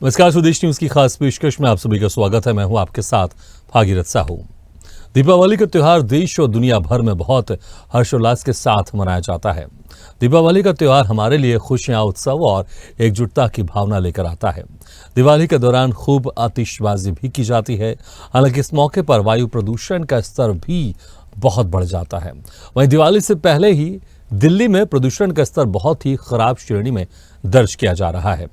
नमस्कार, स्वदेश न्यूज की खास पेशकश में आप सभी का स्वागत है। मैं हूं आपके साथ भागीरथ साहू। दीपावली का त्योहार देश और दुनिया भर में बहुत हर्षोल्लास के साथ मनाया जाता है। दीपावली का त्योहार हमारे लिए खुशियां, उत्सव और एकजुटता की भावना लेकर आता है। दिवाली के दौरान खूब आतिशबाजी भी की जाती है। हालांकि इस मौके पर वायु प्रदूषण का स्तर भी बहुत बढ़ जाता है। वहीं दिवाली से पहले ही दिल्ली में प्रदूषण का स्तर बहुत ही खराब श्रेणी में दर्ज किया जा रहा है।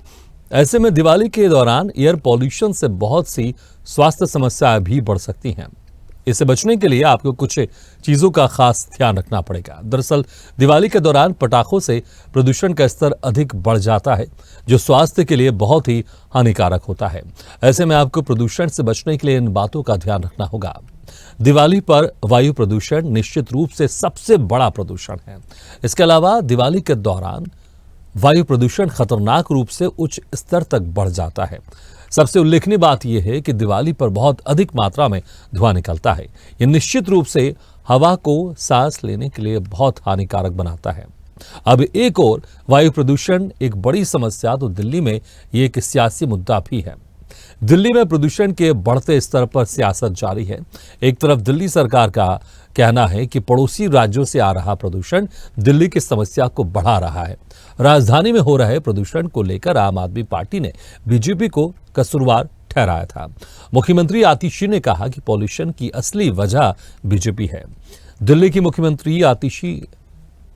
ऐसे में दिवाली के दौरान एयर पॉल्यूशन से बहुत सी स्वास्थ्य समस्याएं भी बढ़ सकती हैं। इससे बचने के लिए आपको कुछ चीजों का खास ध्यान रखना पड़ेगा। दरअसल दिवाली के दौरान पटाखों से प्रदूषण का स्तर अधिक बढ़ जाता है, जो स्वास्थ्य के लिए बहुत ही हानिकारक होता है। ऐसे में आपको प्रदूषण से बचने के लिए इन बातों का ध्यान रखना होगा। दिवाली पर वायु प्रदूषण निश्चित रूप से सबसे बड़ा प्रदूषण है। इसके अलावा दिवाली के दौरान वायु प्रदूषण खतरनाक रूप से उच्च स्तर तक बढ़ जाता है। सबसे उल्लेखनीय बात यह है कि दिवाली पर बहुत अधिक मात्रा में धुआं निकलता है। यह निश्चित रूप से हवा को सांस लेने के लिए बहुत हानिकारक बनाता है। अब एक और वायु प्रदूषण एक बड़ी समस्या तो दिल्ली में ये एक सियासी मुद्दा भी है। दिल्ली में प्रदूषण के बढ़ते स्तर पर सियासत जारी है। एक तरफ दिल्ली सरकार का कहना है कि पड़ोसी राज्यों से आ रहा प्रदूषण दिल्ली की समस्या को बढ़ा रहा है। राजधानी में हो रहे प्रदूषण को लेकर आम आदमी पार्टी ने बीजेपी को कसूरवार ठहराया था। मुख्यमंत्री आतिशी ने कहा कि पॉल्यूशन की असली वजह बीजेपी है। दिल्ली की मुख्यमंत्री आतिशी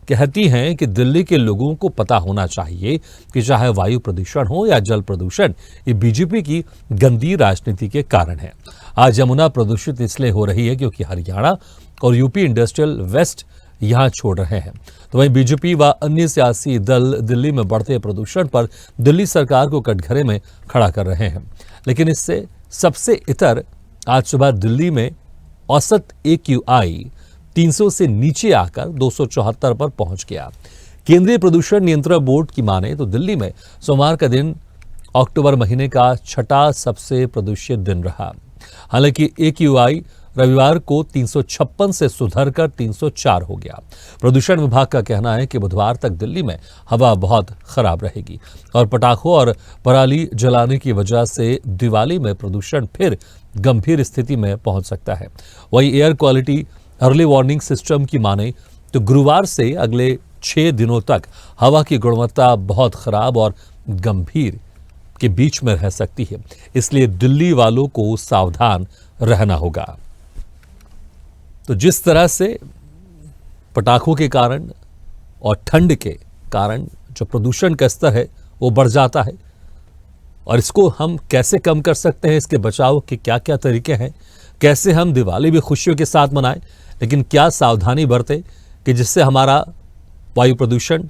कहती हैं कि दिल्ली के लोगों को पता होना चाहिए कि चाहे वायु प्रदूषण हो या जल प्रदूषण, ये बीजेपी की गंदी राजनीति के कारण है। आज यमुना प्रदूषित इसलिए हो रही है क्योंकि हरियाणा और यूपी इंडस्ट्रियल वेस्ट यहां छोड़ रहे हैं। तो वहीं बीजेपी व अन्य सियासी दल दिल्ली में बढ़ते प्रदूषण पर दिल्ली सरकार को कटघरे में खड़ा कर रहे हैं। लेकिन इससे सबसे इतर आज सुबह दिल्ली में औसत AQI 300 से नीचे आकर 274 पर पहुंच गया। केंद्रीय प्रदूषण नियंत्रण बोर्ड की माने तो दिल्ली में सोमवार का दिन अक्टूबर महीने का छठा सबसे प्रदूषित दिन रहा। हालांकि AQI रविवार को 356 से सुधरकर 304 हो गया। प्रदूषण विभाग का कहना है कि बुधवार तक दिल्ली में हवा बहुत खराब रहेगी और पटाखों और पराली जलाने की वजह से दिवाली में प्रदूषण फिर गंभीर स्थिति में पहुंच सकता है। वहीं air quality early warning system की माने तो गुरुवार से अगले 6 दिनों तक हवा की गुणवत्ता बहुत खराब और गंभीर के बीच में रह सकती है। इसलिए दिल्ली वालों को सावधान रहना होगा। तो जिस तरह से पटाखों के कारण और ठंड के कारण जो प्रदूषण का स्तर है वो बढ़ जाता है, और इसको हम कैसे कम कर सकते हैं, इसके बचाव के क्या क्या तरीके हैं, कैसे हम दिवाली भी खुशियों के साथ मनाएं, लेकिन क्या सावधानी बरतें कि जिससे हमारा वायु प्रदूषण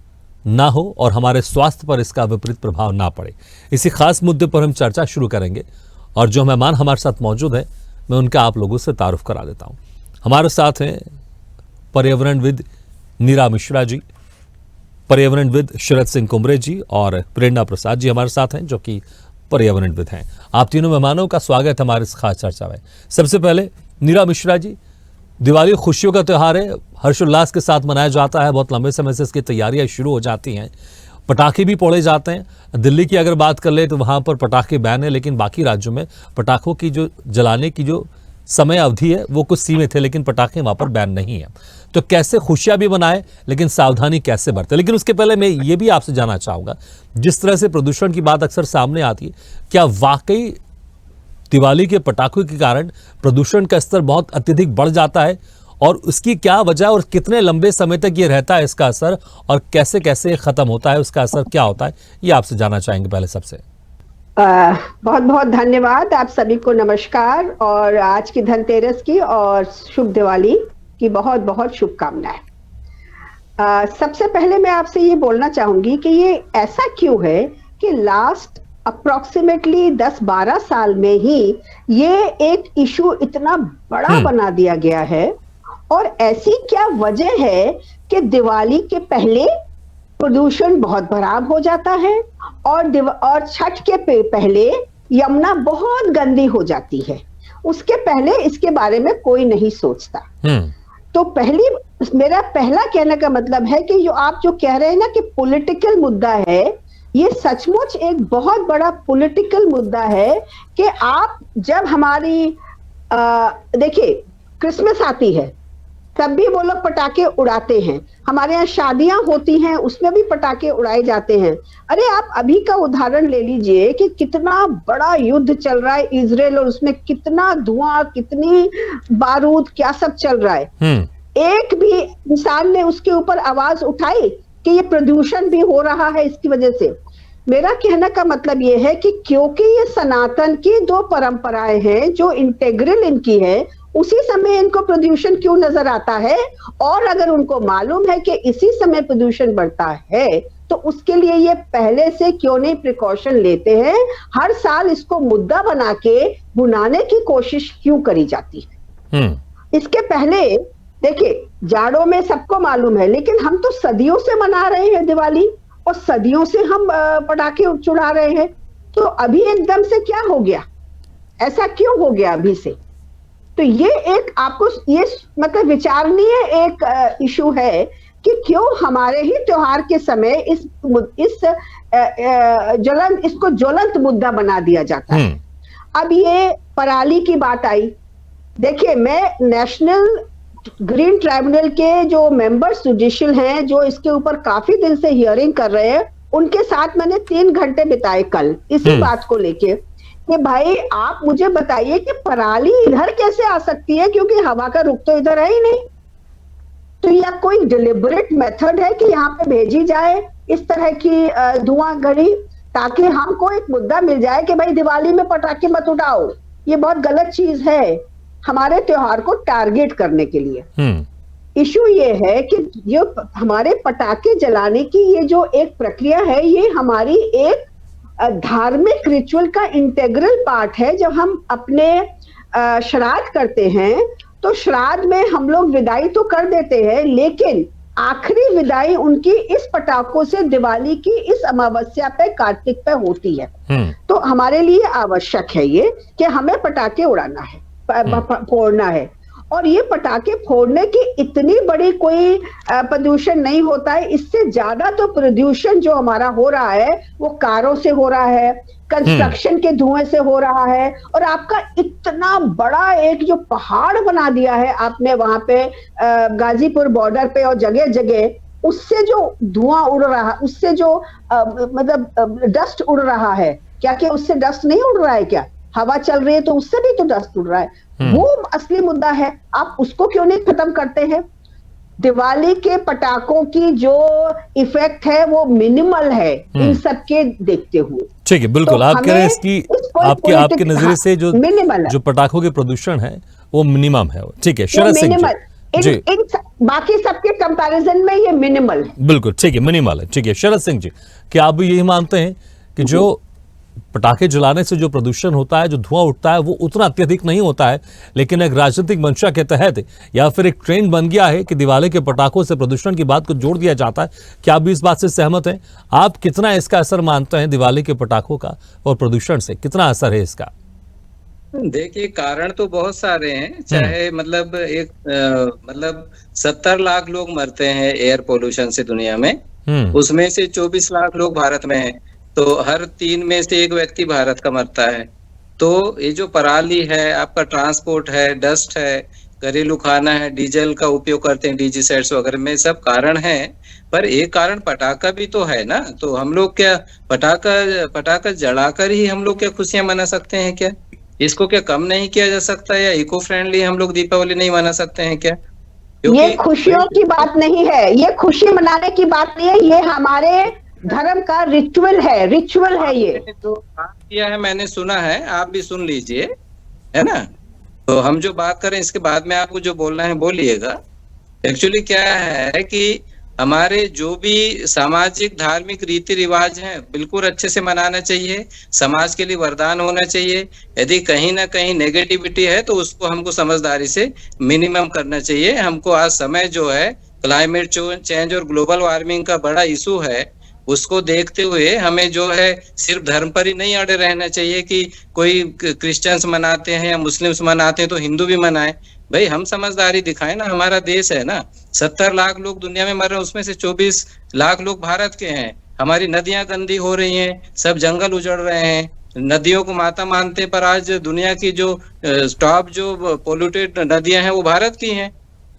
ना हो और हमारे स्वास्थ्य पर इसका विपरीत प्रभाव ना पड़े। इसी खास मुद्दे पर हम चर्चा शुरू करेंगे और जो मेहमान हमारे साथ मौजूद हैं मैं उनका आप लोगों से तारुफ करा देता हूं। हमारे साथ हैं पर्यावरणविद नीरा मिश्रा जी, पर्यावरणविद शरद सिंह कुमरे जी और प्रेरणा प्रसाद जी हमारे साथ हैं जो कि पर्यावरणविद हैं। आप तीनों मेहमानों का स्वागत हमारे इस खास चर्चा में। सबसे पहले नीरा मिश्रा जी, दिवाली खुशियों का त्यौहार है, हर्षोल्लास के साथ मनाया जाता है। बहुत लंबे समय से इसकी तैयारियां शुरू हो जाती हैं, पटाखे भी फोड़े जाते हैं। दिल्ली की अगर बात कर ले तो वहां पर पटाखे बैन है, लेकिन बाकी राज्यों में पटाखों की जो जलाने की जो समय अवधि है वो कुछ सीमित है, लेकिन पटाखे वहां पर बैन नहीं है। तो कैसे खुशियां भी मनाएं लेकिन सावधानी कैसे बरतें। लेकिन उसके पहले मैं ये भी आपसे जानना चाहूंगा, जिस तरह से प्रदूषण की बात अक्सर सामने आती है, क्या वाकई दिवाली के पटाखों के कारण प्रदूषण का स्तर बहुत अत्यधिक बढ़ जाता है, और उसकी क्या वजह और कितने लंबे समय तक ये रहता है इसका असर, और कैसे कैसे खत्म होता है, उसका असर क्या होता है, ये आपसे जानना चाहेंगे पहले सबसे। बहुत बहुत धन्यवाद। आप सभी को नमस्कार और आज की धनतेरस की और शुभ दिवाली की बहुत बहुत शुभकामनाएं। सबसे पहले मैं आपसे ये बोलना चाहूंगी कि ये ऐसा क्यों है कि लास्ट अप्रोक्सीमेटली 10-12 साल में ही ये एक इशू इतना बड़ा बना दिया गया है, और ऐसी क्या वजह है कि दिवाली के पहले प्रदूषण बहुत खराब हो जाता है और छठ के पहले यमुना बहुत गंदी हो जाती है। उसके पहले इसके बारे में कोई नहीं सोचता। तो मेरा पहला कहने का मतलब है कि जो आप जो कह रहे हैं ना कि पॉलिटिकल मुद्दा है, ये सचमुच एक बहुत बड़ा पॉलिटिकल मुद्दा है कि आप जब हमारी देखिए क्रिसमस आती है तब भी वो लोग पटाखे उड़ाते हैं, हमारे यहाँ शादियां होती हैं उसमें भी पटाखे उड़ाए जाते हैं। अरे आप अभी का उदाहरण ले लीजिए कि कितना बड़ा युद्ध चल रहा है इजराइल, और उसमें कितना धुआं, कितनी बारूद, क्या सब चल रहा है। एक भी इंसान ने उसके ऊपर आवाज उठाई कि ये प्रदूषण भी हो रहा है इसकी वजह से। मेरा कहने का मतलब ये है कि क्योंकि ये सनातन की दो परंपराएं हैं जो इंटेग्रल इनकी है, उसी समय इनको प्रदूषण क्यों नजर आता है? और अगर उनको मालूम है कि इसी समय प्रदूषण बढ़ता है तो उसके लिए ये पहले से क्यों नहीं प्रिकॉशन लेते हैं? हर साल इसको मुद्दा बना के भुनाने की कोशिश क्यों करी जाती है? इसके पहले देखिए, जाड़ों में सबको मालूम है, लेकिन हम तो सदियों से मना रहे हैं दिवाली और सदियों से हम पटाखे चुरा रहे हैं, तो अभी एकदम से क्या हो गया? ऐसा क्यों हो गया अभी से? तो ये एक आपको ये मतलब विचारणीय एक इशू है कि क्यों हमारे ही त्योहार के समय इसको ज्वलंत मुद्दा बना दिया जाता है। अब ये पराली की बात आई, देखिए मैं नेशनल ग्रीन ट्राइब्यूनल के जो मेंबर्स जुडिशियल हैं जो इसके ऊपर काफी दिन से हियरिंग कर रहे हैं, उनके साथ मैंने 3 घंटे बिताए कल इसी बात को लेके कि भाई आप मुझे बताइए कि पराली इधर कैसे आ सकती है, क्योंकि हवा का रुख तो इधर है ही नहीं। तो यह कोई डिलिबरेट मेथड है कि यहाँ पे भेजी जाए इस तरह की धुआं घड़ी ताकि हमको एक मुद्दा मिल जाए कि भाई दिवाली में पटाखे मत उड़ाओ, ये बहुत गलत चीज है हमारे त्योहार को टारगेट करने के लिए। इशू ये है कि जो हमारे पटाखे जलाने की ये जो एक प्रक्रिया है, ये हमारी एक धार्मिक रिचुअल का इंटेग्रल पार्ट है। जब हम अपने श्राद्ध करते हैं तो श्राद्ध में हम लोग विदाई तो कर देते हैं, लेकिन आखिरी विदाई उनकी इस पटाखों से दिवाली की इस अमावस्या पे, कार्तिक पे होती है। तो हमारे लिए आवश्यक है ये कि हमें पटाखे उड़ाना है, फोड़ना है, और ये पटाखे फोड़ने की इतनी बड़ी कोई प्रदूषण नहीं होता है। इससे ज्यादा तो प्रदूषण जो हमारा हो रहा है वो कारों से हो रहा है, कंस्ट्रक्शन के धुएं से हो रहा है, और आपका इतना बड़ा एक जो पहाड़ बना दिया है आपने वहां पे गाजीपुर बॉर्डर पे और जगह जगह, उससे जो धुआं उड़ रहा, उससे जो मतलब डस्ट उड़ रहा है, क्या क्या उससे डस्ट नहीं उड़ रहा है? क्या हवा चल रही है तो उससे भी तो डस्ट उड़ रहा है। वो असली मुद्दा है, आप उसको क्यों नहीं खत्म करते हैं? दिवाली के पटाखों की जो इफेक्ट है वो मिनिमल है इन सब के देखते हुए। ठीक है, बिल्कुल। तो आप कह रहे हैं इसकी आपके नजरिए से जो पटाखों के प्रदूषण है वो मिनिमम है। ठीक है, शरद सिंह जी, इन बाकी सबके कंपैरिजन में ये मिनिमल है। बिल्कुल ठीक है, मिनिमल है। ठीक है, शरद सिंह जी, क्या आप भी यही मानते हैं कि जो पटाखे जलाने से जो प्रदूषण होता है, जो धुआं उठता है, वो उतना अत्यधिक नहीं होता है, लेकिन एक राजनीतिक मंशा के तहत या फिर एक ट्रेंड बन गया है कि दिवाली के पटाखों से प्रदूषण की बात को जोड़ दिया जाता है? क्या आप भी इस बात से सहमत हैं? आप कितना इसका असर मानते हैं दिवाली के पटाखों का, और प्रदूषण से कितना असर है इसका? देखिए, कारण तो बहुत सारे हैं। चाहे मतलब एक मतलब 70 लाख लोग मरते हैं एयर पोल्यूशन से दुनिया में, उसमें से 24 लाख लोग भारत में हैं, तो हर 3 में से 1 व्यक्ति भारत का मरता है। तो ये जो पराली है, आपका ट्रांसपोर्ट है, डस्ट है, घरेलू खाना है, डीजल का उपयोग करते हैं, डीजी सेट्स वगैरह में, सब कारण है। पर एक कारण पटाखा भी तो है ना। तो हम लोग क्या पटाखा जलाकर ही हम लोग क्या खुशियां मना सकते हैं क्या? इसको क्या कम नहीं किया जा सकता, या इको फ्रेंडली हम लोग दीपावली नहीं मना सकते हैं क्या? ये खुशियों की बात नहीं है, ये खुशी मनाने की बात नहीं है, ये हमारे धर्म का रिचुअल है ये। जो बात किया है मैंने सुना है, आप भी सुन लीजिए, है ना। तो हम जो बात करें इसके बाद में आपको जो बोलना है बोलिएगा। एक्चुअली क्या है कि हमारे जो भी सामाजिक धार्मिक रीति रिवाज हैं बिल्कुल अच्छे से मनाना चाहिए, समाज के लिए वरदान होना चाहिए। यदि कहीं ना कहीं नेगेटिविटी है तो उसको हमको समझदारी से मिनिमम करना चाहिए। हमको आज समय जो है क्लाइमेट चेंज और ग्लोबल वार्मिंग का बड़ा इशू है, उसको देखते हुए हमें जो है सिर्फ धर्म पर ही नहीं अड़े रहना चाहिए कि कोई क्रिश्चियंस मनाते हैं या मुस्लिम्स मनाते हैं तो हिंदू भी मनाए। भाई हम समझदारी दिखाएं ना, हमारा देश है ना, 70 लाख लोग दुनिया में मर रहे हैं, उसमें से 24 लाख लोग भारत के हैं। हमारी नदियां गंदी हो रही हैं, सब जंगल उजड़ रहे हैं, नदियों को माता मानते, पर आज दुनिया की जो टॉप जो पोल्यूटेड नदियां हैं वो भारत की हैं।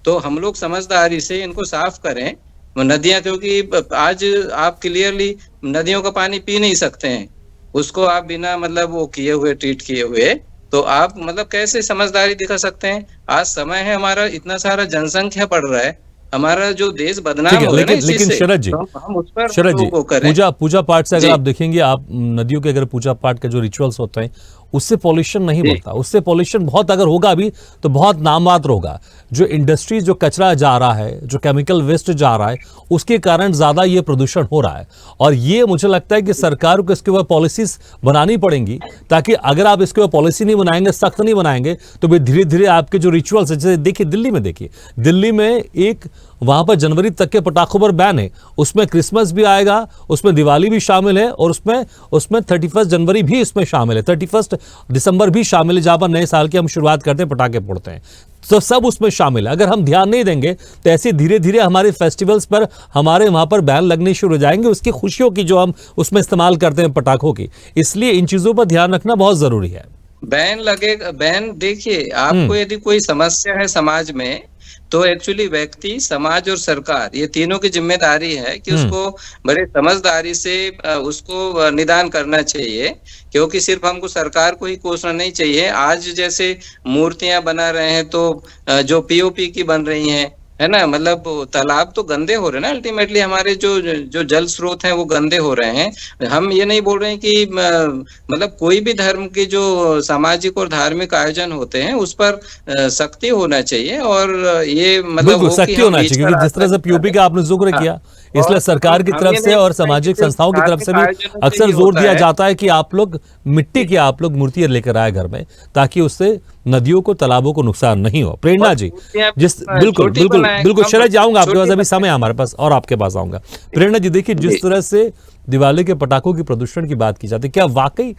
तो हम लोग समझदारी से इनको साफ करें वो नदियां, क्योंकि आज आप क्लियरली नदियों का पानी पी नहीं सकते हैं, उसको आप बिना मतलब वो किए हुए, ट्रीट किए हुए, तो आप मतलब कैसे समझदारी दिखा सकते हैं? आज समय है, हमारा इतना सारा जनसंख्या बढ़ रहा है, हमारा जो देश बदनाम ठीक है, हो रहा है ना लेकिन इस चीज लेकिन से, शरद जी, तो हम उस पर शरद जी, वो करें। पूजा पूजा पाठ से अगर जी। आप देखेंगे, आप नदियों के अगर पूजा पाठ के जो रिचुअल्स होते हैं उससे पॉल्यूशन नहीं जी। बढ़ता, उससे पॉल्यूशन बहुत अगर होगा भी तो बहुत नाममात्र होगा। जो इंडस्ट्री जो कचरा जा रहा है, जो केमिकल वेस्ट जा रहा है, उसके कारण ज्यादा ये प्रदूषण हो रहा है। और ये मुझे लगता है कि सरकार को इसके ऊपर पॉलिसीज बनानी पड़ेंगी, ताकि अगर आप इसके ऊपर पॉलिसी नहीं बनाएंगे, सख्त नहीं बनाएंगे, तो भी धीरे धीरे आपके जो रिचुअल्स है, जैसे देखिए दिल्ली में एक वहां पर जनवरी तक के पटाखों पर बैन है, उसमें क्रिसमस भी आएगा, उसमें दिवाली भी शामिल है, और उसमें 31 जनवरी भी इसमें शामिल है, 31 दिसंबर भी शामिल है, जहां पर नए साल की हम शुरुआत करते हैं, पटाखे फोड़ते हैं, तो सब उसमें शामिल है। अगर हम ध्यान नहीं देंगे तो ऐसे धीरे धीरे हमारे फेस्टिवल्स पर हमारे वहां पर बैन लगने शुरू हो जाएंगे, उसकी खुशियों की जो हम उसमें इस्तेमाल करते हैं पटाखों की। इसलिए इन चीजों पर ध्यान रखना बहुत जरूरी है। बैन लगेगा, बैन देखिए, आपको यदि कोई समस्या है समाज में, तो एक्चुअली व्यक्ति, समाज और सरकार, ये तीनों की जिम्मेदारी है कि उसको बड़े समझदारी से उसको निदान करना चाहिए, क्योंकि सिर्फ हमको सरकार को ही कोसना नहीं चाहिए। आज जैसे मूर्तियां बना रहे हैं तो जो पीओपी की बन रही हैं, है ना, मतलब तालाब तो गंदे हो रहे हैं ना, अल्टीमेटली हमारे जो जो जल स्रोत हैं वो गंदे हो रहे हैं। हम ये नहीं बोल रहे हैं कि मतलब कोई भी धर्म के जो सामाजिक और धार्मिक आयोजन होते हैं उस पर सख्ती होना चाहिए, और ये मतलब बिल्कुल सख्ती होना चाहिए, क्योंकि जिस तरह से पीओपी का आपने जिक्र किया, इसलिए सरकार की तरफ से और सामाजिक संस्थाओं की तरफ से भी अक्सर जोर दिया जाता है कि आप लोग मिट्टी की आप लोग मूर्तियां लेकर आए घर में, ताकि उससे नदियों को, तालाबों को नुकसान नहीं हो। प्रेरणा जी, बिल्कुल बिल्कुल बिल्कुल, शरद जाऊंगा आपके पास, अभी समय हमारे पास और आपके पास आऊंगा। प्रेरणा जी, देखिए जिस तरह से दिवाली के पटाखों की प्रदूषण की बात की जाती है, क्या वाकई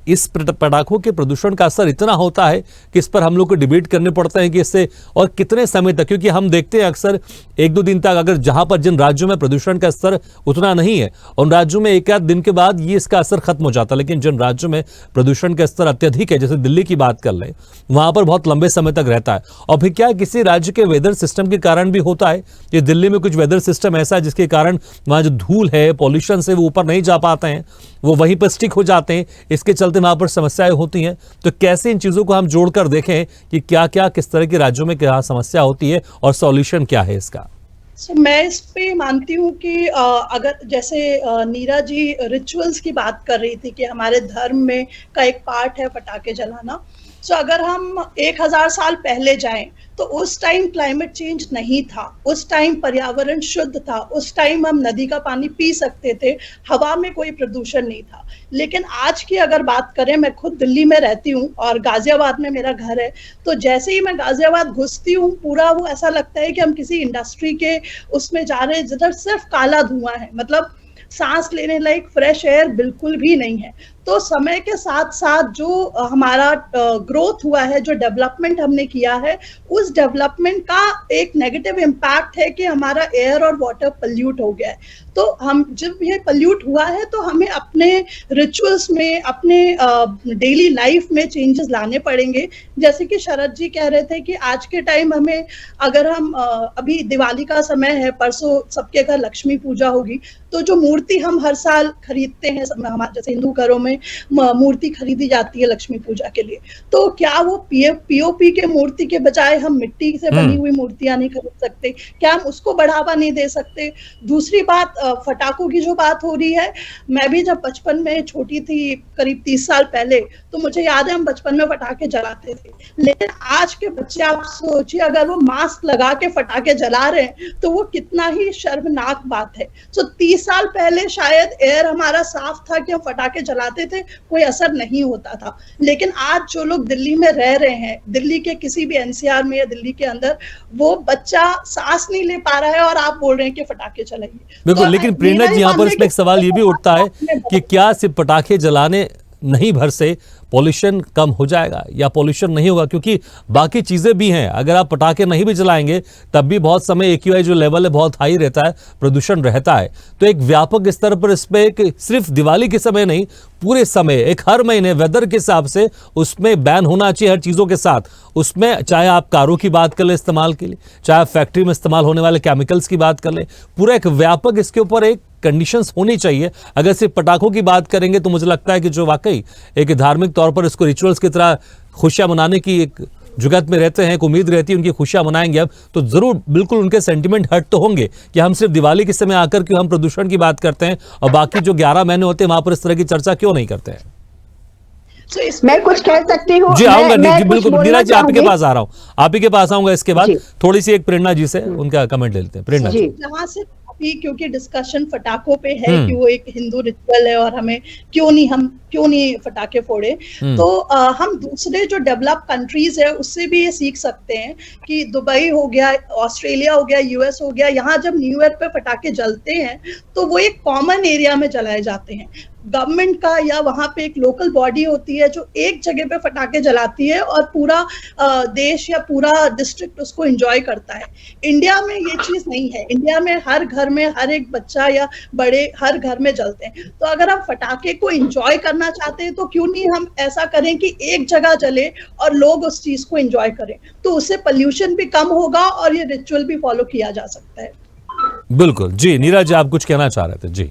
इस पटाखों के प्रदूषण का असर इतना होता है कि इस पर हम लोग को डिबेट करने पड़ते हैं कि इससे और कितने समय तक, क्योंकि हम देखते हैं अक्सर 1-2 दिन तक, अगर जहां पर जिन राज्यों में प्रदूषण का स्तर उतना नहीं है, उन राज्यों में 1 आध दिन के बाद ये इसका असर खत्म हो जाता है, लेकिन जिन राज्यों में प्रदूषण का स्तर अत्यधिक है, जैसे दिल्ली की बात कर लें, वहां पर बहुत लंबे समय तक रहता है। और फिर क्या किसी राज्य के वेदर सिस्टम के कारण भी होता है, ये दिल्ली में कुछ वेदर सिस्टम ऐसा है जिसके कारण वहां जो धूल है, पॉल्यूशन से वो ऊपर नहीं जा पाते हैं, वो वहीं पर स्टिक हो जाते हैं, इसके चलते वहां पर समस्याएं होती हैं। तो कैसे इन चीजों को हम जोड़कर देखें कि क्या क्या किस तरह के राज्यों में क्या समस्या होती है और सॉल्यूशन क्या है इसका। मैं इस पे मानती हूँ कि अगर जैसे नीरा जी रिचुअल्स की बात कर रही थी कि हमारे धर्म में का एक पार्ट है पटाखे जलाना, तो अगर हम 1000 साल पहले जाएं तो उस टाइम क्लाइमेट चेंज नहीं था, उस टाइम पर्यावरण शुद्ध था, उस टाइम हम नदी का पानी पी सकते थे, हवा में कोई प्रदूषण नहीं था। लेकिन आज की अगर बात करें, मैं खुद दिल्ली में रहती हूँ और गाजियाबाद में मेरा घर है, तो जैसे ही मैं गाजियाबाद घुसती हूँ, पूरा वो ऐसा लगता है कि हम किसी इंडस्ट्री के उसमें जा रहे हैं, जिधर सिर्फ काला धुआं है, मतलब सांस लेने लायक फ्रेश एयर बिल्कुल भी नहीं है। तो समय के साथ साथ जो हमारा ग्रोथ हुआ है, जो डेवलपमेंट हमने किया है, उस डेवलपमेंट का एक नेगेटिव इम्पैक्ट है कि हमारा एयर और वाटर पल्यूट हो गया है। तो हम जब ये पल्यूट हुआ है तो हमें अपने रिचुअल्स में, अपने डेली लाइफ में चेंजेस लाने पड़ेंगे। जैसे कि शरद जी कह रहे थे कि आज के टाइम हमें, अगर हम अभी दिवाली का समय है, परसों सबके घर लक्ष्मी पूजा होगी, तो जो मूर्ति हम हर साल खरीदते हैं, हमारे जैसे हिंदू घरों में मूर्ति खरीदी जाती है लक्ष्मी पूजा के लिए, तो क्या वो पीओपी के मूर्ति के बजाय हम मिट्टी से बनी हुई मूर्तियां नहीं खरीद सकते? क्या हम उसको बढ़ावा नहीं दे सकते? दूसरी बात, फटाकों की जो बात हो रही है, मैं भी जब बचपन में छोटी थी, करीब 30 साल पहले, तो मुझे याद है हम बचपन में पटाखे जलाते थे। लेकिन आज के बच्चे, आप सोचिए, अगर वो मास्क लगा के पटाखे जला रहे हैं तो वो कितना ही शर्मनाक बात है। तो 30 साल पहले शायद एयर हमारा साफ था कि हम पटाखे जलाते थे, कोई असर नहीं होता था। लेकिन आज जो लोग दिल्ली में रह रहे हैं, दिल्ली के किसी भी एनसीआर में या दिल्ली के अंदर, वो बच्चा सांस नहीं ले पा रहा है और आप बोल रहे हैं कि पटाखे चलाइए। बिल्कुल, लेकिन प्रेरणा जी, यहाँ पर इसमें एक सवाल ये भी उठता है कि क्या सिर्फ पटाखे जलाने नहीं भर से पॉल्यूशन कम हो जाएगा या पॉल्यूशन नहीं होगा, क्योंकि बाकी चीज़ें भी हैं। अगर आप पटाखे नहीं भी जलाएंगे तब भी बहुत समय AQI जो लेवल है बहुत हाई रहता है, प्रदूषण रहता है। तो एक व्यापक स्तर पर इस पर एक सिर्फ दिवाली के समय नहीं, पूरे समय एक हर महीने वेदर के हिसाब से उसमें बैन होना चाहिए हर चीज़ों के साथ। उसमें चाहे आप कारों की बात कर लें इस्तेमाल के लिए, चाहे आप फैक्ट्री में इस्तेमाल होने वाले केमिकल्स की बात कर लें, पूरा एक व्यापक इसके ऊपर एक कंडीशंस होनी चाहिए। अगर सिर्फ पटाखों की बात करेंगे तो मुझे लगता है कि जो वाकई एक धार्मिक तौर पर इसको रिचुअल्स की तरह खुशियां मनाने की एक जुगत में रहते हैं, एक उम्मीद रहती है उनकी खुशियां मनाएंगे अब, तो जरूर बिल्कुल उनके सेंटिमेंट हर्ट तो होंगे कि हम सिर्फ दिवाली के समय आकर क्यों हम प्रदूषण की बात करते हैं और बाकी जो 11 महीने होते हैं वहां पर इस तरह की चर्चा क्यों नहीं करते हैं। मैं कुछ कह सकती हूँ? जी आऊंगा, जी बिल्कुल नीरज जी, आपके चाहूंगी। पास आ रहा हूँ, आप ही के पास आऊंगा। इसके बाद जी। थोड़ी सी एक प्रेरणा जी से उनका कमेंट ले लेते हैं। प्रेरणा जी। जहाँ से अभी क्योंकि डिस्कशन फटाकों पे है कि वो एक हिंदू रिचुअल है और हमें क्यों नहीं फटाके फोड़े, तो हम दूसरे जो डेवलप कंट्रीज है उससे भी ये सीख सकते हैं कि दुबई हो गया, ऑस्ट्रेलिया हो गया, US हो गया, यहाँ जब न्यू ईयर पे फटाके जलते हैं तो वो एक कॉमन एरिया में जलाए जाते हैं। गवर्नमेंट का या वहां पे एक लोकल बॉडी होती है जो एक जगह पे फटाके जलाती है और पूरा देश या पूरा डिस्ट्रिक्ट उसको एंजॉय करता है। इंडिया में ये चीज नहीं है। इंडिया में हर घर में हर एक बच्चा या बड़े हर घर में जलते हैं। तो अगर हम फटाके को एंजॉय करना चाहते हैं तो क्यों नहीं हम ऐसा करें कि एक जगह जले और लोग उस चीज को एंजॉय करें, तो उससे पोल्यूशन भी कम होगा और ये रिचुअल भी फॉलो किया जा सकता है। बिल्कुल जी। नीरज जी, आप कुछ कहना चाह रहे थे? जी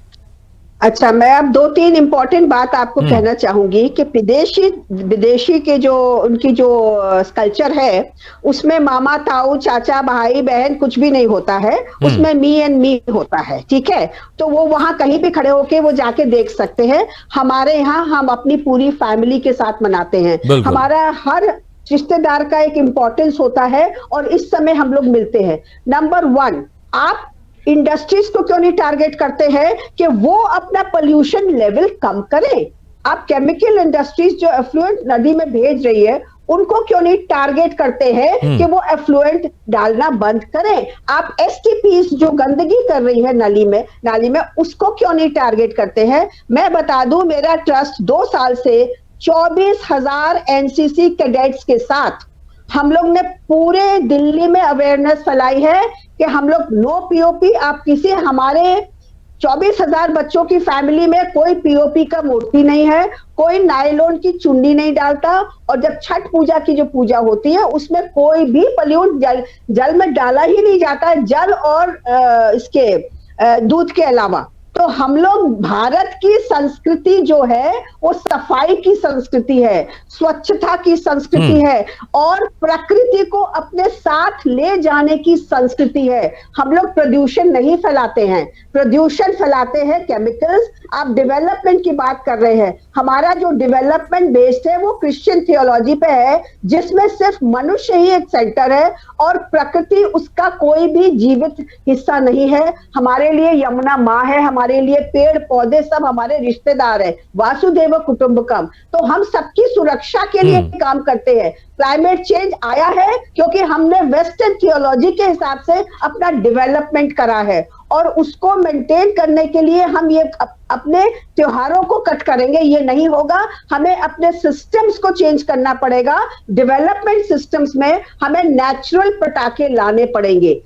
अच्छा, मैं अब 2-3 इंपॉर्टेंट बात आपको कहना चाहूंगी कि विदेशी के जो उनकी जो कल्चर है उसमें मामा ताऊ चाचा भाई बहन कुछ भी नहीं होता है, उसमें मी एंड मी होता है। ठीक है, तो वो वहां कहीं भी खड़े होके वो जाके देख सकते हैं। हमारे यहाँ हम अपनी पूरी फैमिली के साथ मनाते हैं। हमारा हर रिश्तेदार का एक इम्पोर्टेंस होता है और इस समय हम लोग मिलते हैं। नंबर 1, आप इंडस्ट्रीज को क्यों नहीं टारगेट करते हैं कि वो अपना पोल्यूशन लेवल कम करें? आप केमिकल इंडस्ट्रीज जो एफ्लुएंट नदी में भेज रही है उनको क्यों नहीं टारगेट करते हैं कि वो एफ्लुएंट डालना बंद करें? आप STPs जो गंदगी कर रही है नाली में उसको क्यों नहीं टारगेट करते हैं? मैं बता दूं, मेरा ट्रस्ट 2 साल से 24,000 NCC कैडेट्स के साथ हम लोग ने पूरे दिल्ली में अवेयरनेस फैलाई है कि हम लोग नो POP। आप किसी हमारे 24,000 बच्चों की फैमिली में कोई POP का मूर्ति नहीं है, कोई नायलॉन की चुन्नी नहीं डालता, और जब छठ पूजा की जो पूजा होती है उसमें कोई भी पॉल्यूट जल में डाला ही नहीं जाता है, जल और इसके दूध के अलावा। तो हम लोग, भारत की संस्कृति जो है वो सफाई की संस्कृति है, स्वच्छता की संस्कृति है और प्रकृति को अपने साथ ले जाने की संस्कृति है। हम लोग प्रदूषण नहीं फैलाते हैं, प्रदूषण फैलाते हैं केमिकल्स। आप डेवलपमेंट की बात कर रहे हैं, हमारा जो डेवलपमेंट बेस्ड है वो क्रिश्चियन थियोलॉजी पे है, जिसमें सिर्फ मनुष्य ही एक सेंटर है और प्रकृति उसका कोई भी जीवित हिस्सा नहीं है। हमारे लिए यमुना माँ है, हमारे लिए पेड़ पौधे सब हमारे रिश्तेदार है, वासुदेव कुटुंबकम। तो हम सबकी सुरक्षा के लिए काम करते हैं। क्लाइमेट चेंज आया है क्योंकि हमने वेस्टर्न थियोलॉजी के हिसाब से अपना डेवलपमेंट करा है और उसको मेंटेन करने के लिए हम ये अपने त्योहारों को कट करेंगे, ये नहीं होगा। हमें अपने सिस्टम्स को चेंज करना पड़ेगा। डेवलपमेंट सिस्टम्स में हमें नेचुरल पटाखे लाने पड़ेंगे।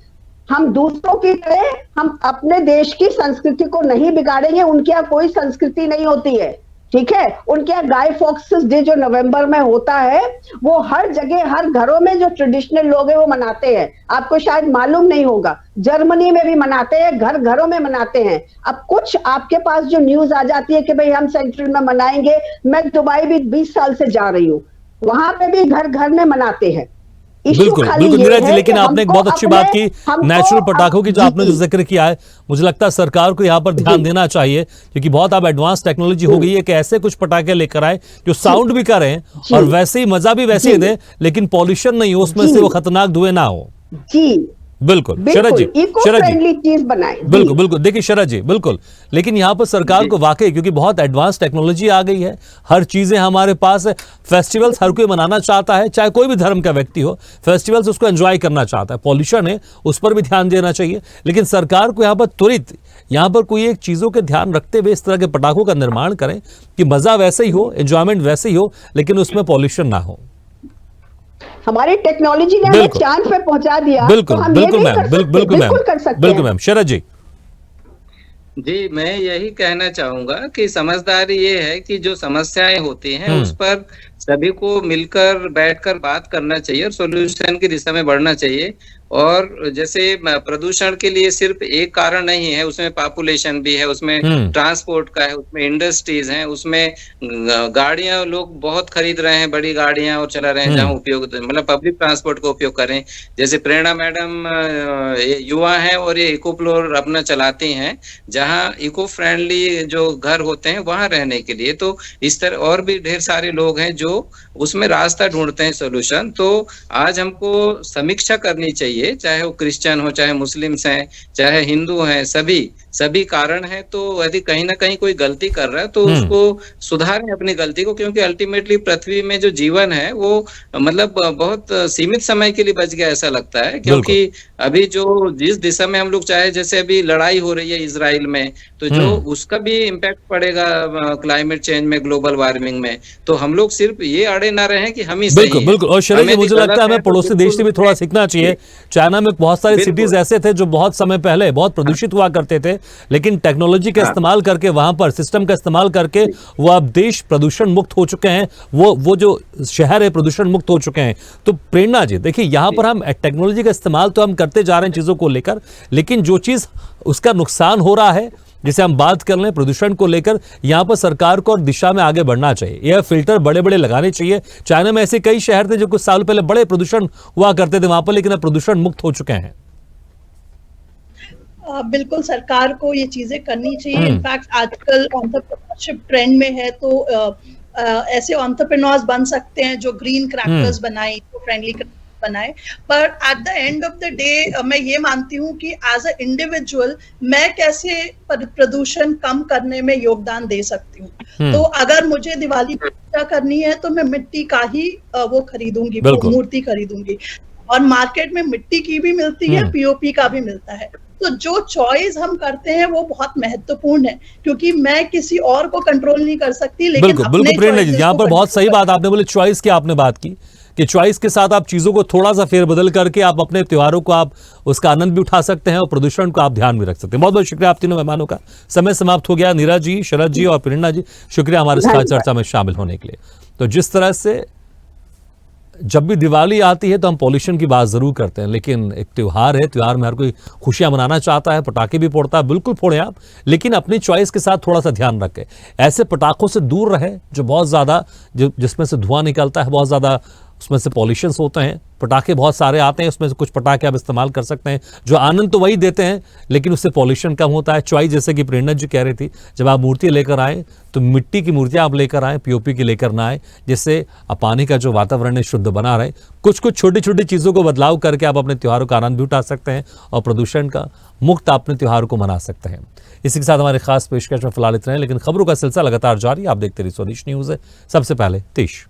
हम दूसरों की तरह हम अपने देश की संस्कृति को नहीं बिगाड़ेंगे। उनके यहाँ कोई संस्कृति नहीं होती है, ठीक है। उनके यहाँ गाय फॉक्सेस डे जो नवंबर में होता है वो हर जगह हर घरों में जो ट्रेडिशनल लोग हैं वो मनाते हैं। आपको शायद मालूम नहीं होगा, जर्मनी में भी मनाते हैं, घर घरों में मनाते हैं। अब कुछ आपके पास जो न्यूज आ जाती है कि भाई हम सेंट्रल में मनाएंगे, मैं दुबई भी 20 साल से जा रही हूँ, वहां पे भी घर घर में मनाते हैं। बिल्कुल नीरज जी, लेकिन आपने एक बहुत अच्छी बात की, नेचुरल पटाखों की जो आपने जो जिक्र किया है, मुझे लगता है सरकार को यहाँ पर ध्यान देना चाहिए क्योंकि बहुत अब एडवांस टेक्नोलॉजी हो गई है कि ऐसे कुछ पटाखे लेकर आए जो साउंड भी करें और वैसे ही मजा भी वैसे ही दे, लेकिन पॉल्यूशन नहीं हो उसमें से, वो खतरनाक धुएं ना हो। जी बिल्कुल शरद जी, इको शरद जी, फ्रेंडली चीज बनाए। बिल्कुल बिल्कुल। देखिए शरद जी, बिल्कुल, लेकिन यहाँ पर सरकार को वाकई, क्योंकि बहुत एडवांस टेक्नोलॉजी आ गई है, हर चीजें हमारे पास है, फेस्टिवल्स हर कोई मनाना चाहता है, चाहे कोई भी धर्म का व्यक्ति हो, फेस्टिवल्स उसको एंजॉय करना चाहता है। पॉल्यूशन है, उस पर भी ध्यान देना चाहिए, लेकिन सरकार को यहाँ पर त्वरित यहाँ पर कोई एक चीजों के ध्यान रखते हुए इस तरह के पटाखों का निर्माण करें कि मजा वैसे ही हो, एंजॉयमेंट वैसे ही हो, लेकिन उसमें पॉल्यूशन ना हो। हमारी टेक्नोलॉजी ने हमें बिल्कुल। चांद पे पहुंचा दिया, बिल्कुल तो हम बिल्कुल ये मैम, नहीं कर सकते? बिल्कुल मैम, बिल्कुल कर सकते बिल्कुल हैं। मैम। शरद जी, जी, मैं यही कहना चाहूंगा कि समझदारी ये है कि जो समस्याएं होती हैं उस पर सभी को मिलकर बैठकर बात करना चाहिए और सॉल्यूशन की दिशा में बढ़ना चाहिए। और जैसे प्रदूषण के लिए सिर्फ एक कारण नहीं है, उसमें पॉपुलेशन भी है, उसमें ट्रांसपोर्ट का है, उसमें इंडस्ट्रीज हैं, उसमें गाड़ियां लोग बहुत खरीद रहे हैं, बड़ी गाड़ियां, और चला रहे हैं जहां उपयोग, मतलब पब्लिक ट्रांसपोर्ट का उपयोग करें। जैसे प्रेरणा मैडम ये युवा हैं और ये इको फ्लोर अपना चलाती हैं, जहां इको फ्रेंडली जो घर होते हैं वहां रहने के लिए। तो इस तरह और भी ढेर सारे लोग हैं जो उसमें रास्ता ढूंढते हैं सोल्यूशन। तो आज हमको समीक्षा करनी चाहिए, चाहे वो क्रिश्चियन हो, चाहे मुस्लिम्स हैं, चाहे हिंदू हैं, सभी कारण है। तो यदि कहीं ना कहीं कोई गलती कर रहा है तो उसको सुधारें अपनी गलती को, क्योंकि अल्टीमेटली पृथ्वी में जो जीवन है वो मतलब बहुत सीमित समय के लिए बच गया ऐसा लगता है। क्योंकि अभी जो जिस दिशा में हम लोग चाहे, जैसे अभी लड़ाई हो रही है इजराइल में, तो जो उसका भी इम्पैक्ट पड़ेगा क्लाइमेट चेंज में, ग्लोबल वार्मिंग में। तो हम लोग सिर्फ ये अड़े ना रहे कि हम ही सही बिल्कुल हैं। बिल्कुल। और शरद जी, हमें मुझे गलत लगता है है हमें तो पड़ोसी देश से भी थोड़ा सीखना चाहिए। चाइना में बहुत सारे बिल्कुल। सिटीज ऐसे थे जो बहुत समय पहले बहुत प्रदूषित हुआ करते थे, लेकिन टेक्नोलॉजी का इस्तेमाल करके, वहां पर सिस्टम का इस्तेमाल करके वो अब देश प्रदूषण मुक्त हो चुके हैं, वो जो शहर है प्रदूषण मुक्त हो चुके हैं। तो प्रेरणा जी, देखिए यहाँ पर हम टेक्नोलॉजी का इस्तेमाल तो हम करते जा रहे हैं चीजों को लेकर, लेकिन जो चीज उसका नुकसान हो रहा है, जिसे हम बात कर लें प्रदूषण को लेकर, यहां पर सरकार को और दिशा में आगे बढ़ना चाहिए। एयर फिल्टर बड़े बड़े लगाने चाहिए। चाइना में ऐसे कई शहर थे जो कुछ साल पहले बड़े प्रदूषण हुआ करते थे वहां पर, लेकिन अब प्रदूषण मुक्त हो चुके हैं। बिल्कुल सरकार को ये चीजें करनी चाहिए। इनफैक्ट आजकल एंटरप्रेन्योरशिप ट्रेंड में है, तो ऐसे एंटरप्रेन्योर्स बन सकते हैं जो ग्रीन क्रैकर्स बनाए, इको फ्रेंडली बनाए। पर at the end of the day मैं ये मानती हूँ कि एज अ इंडिविजुअल मैं कैसे प्रदूषण कम करने में योगदान दे सकती हूँ। तो अगर मुझे दिवाली पूजा करनी है तो मैं मिट्टी का ही वो खरीदूंगी, वो मूर्ति खरीदूंगी। और मार्केट में मिट्टी की भी मिलती है, पीओपी का भी मिलता है। तो जो चॉइस हम करते हैं वो बहुत महत्वपूर्ण है, क्योंकि मैं किसी और को कंट्रोल नहीं कर सकती। लेकिन बिल्कुल बिल्कुल प्रेरणा जी, यहाँ पर बहुत सही बात आपने बोली, चॉइस की आपने बात की कि चॉइस के साथ आप चीजों को थोड़ा सा फेरबदल करके आप अपने त्योहारों को आप उसका आनंद भी उठा सकते हैं और प्रदूषण को आप ध्यान भी रख सकते हैं। बहुत बहुत शुक्रिया आप तीनों मेहमानों का। समय समाप्त हो गया। नीरज जी, शरद जी और प्रेरणा जी, शुक्रिया हमारे साथ चर्चा में शामिल होने के लिए। तो जिस तरह से जब भी दिवाली आती है तो हम पॉल्यूशन की बात जरूर करते हैं, लेकिन एक त्योहार है, त्योहार में हर कोई खुशियां मनाना चाहता है, पटाखे भी फोड़ता है, बिल्कुल फोड़ें आप, लेकिन अपनी चॉइस के साथ थोड़ा सा ध्यान रखें। ऐसे पटाखों से दूर रहें जो बहुत ज़्यादा, जिसमें से धुआं निकलता है, बहुत ज़्यादा उसमें से पॉल्यूशंस होते हैं। पटाखे बहुत सारे आते हैं, उसमें से कुछ पटाखे आप इस्तेमाल कर सकते हैं जो आनंद तो वही देते हैं, लेकिन उससे पॉल्यूशन कम होता है। चॉइस, जैसे कि प्रेरणा जी कह रही थी, जब आप मूर्ति लेकर आए तो मिट्टी की मूर्तियां आप लेकर आए, पीओपी की लेकर ना आए, जिससे पानी का जो वातावरण है शुद्ध बना रहे। कुछ छोटी छोटी चीज़ों को बदलाव करके आप अपने त्योहारों का आनंद भी उठा सकते हैं और प्रदूषण का मुक्त अपने त्योहारों को मना सकते हैं। इसी के साथ हमारे खास पेशकश में फिलहाल इतना है, लेकिन खबरों का सिलसिला लगातार जारी। आप देखते रहिए स्वदेश न्यूज़ है। सबसे पहले देश।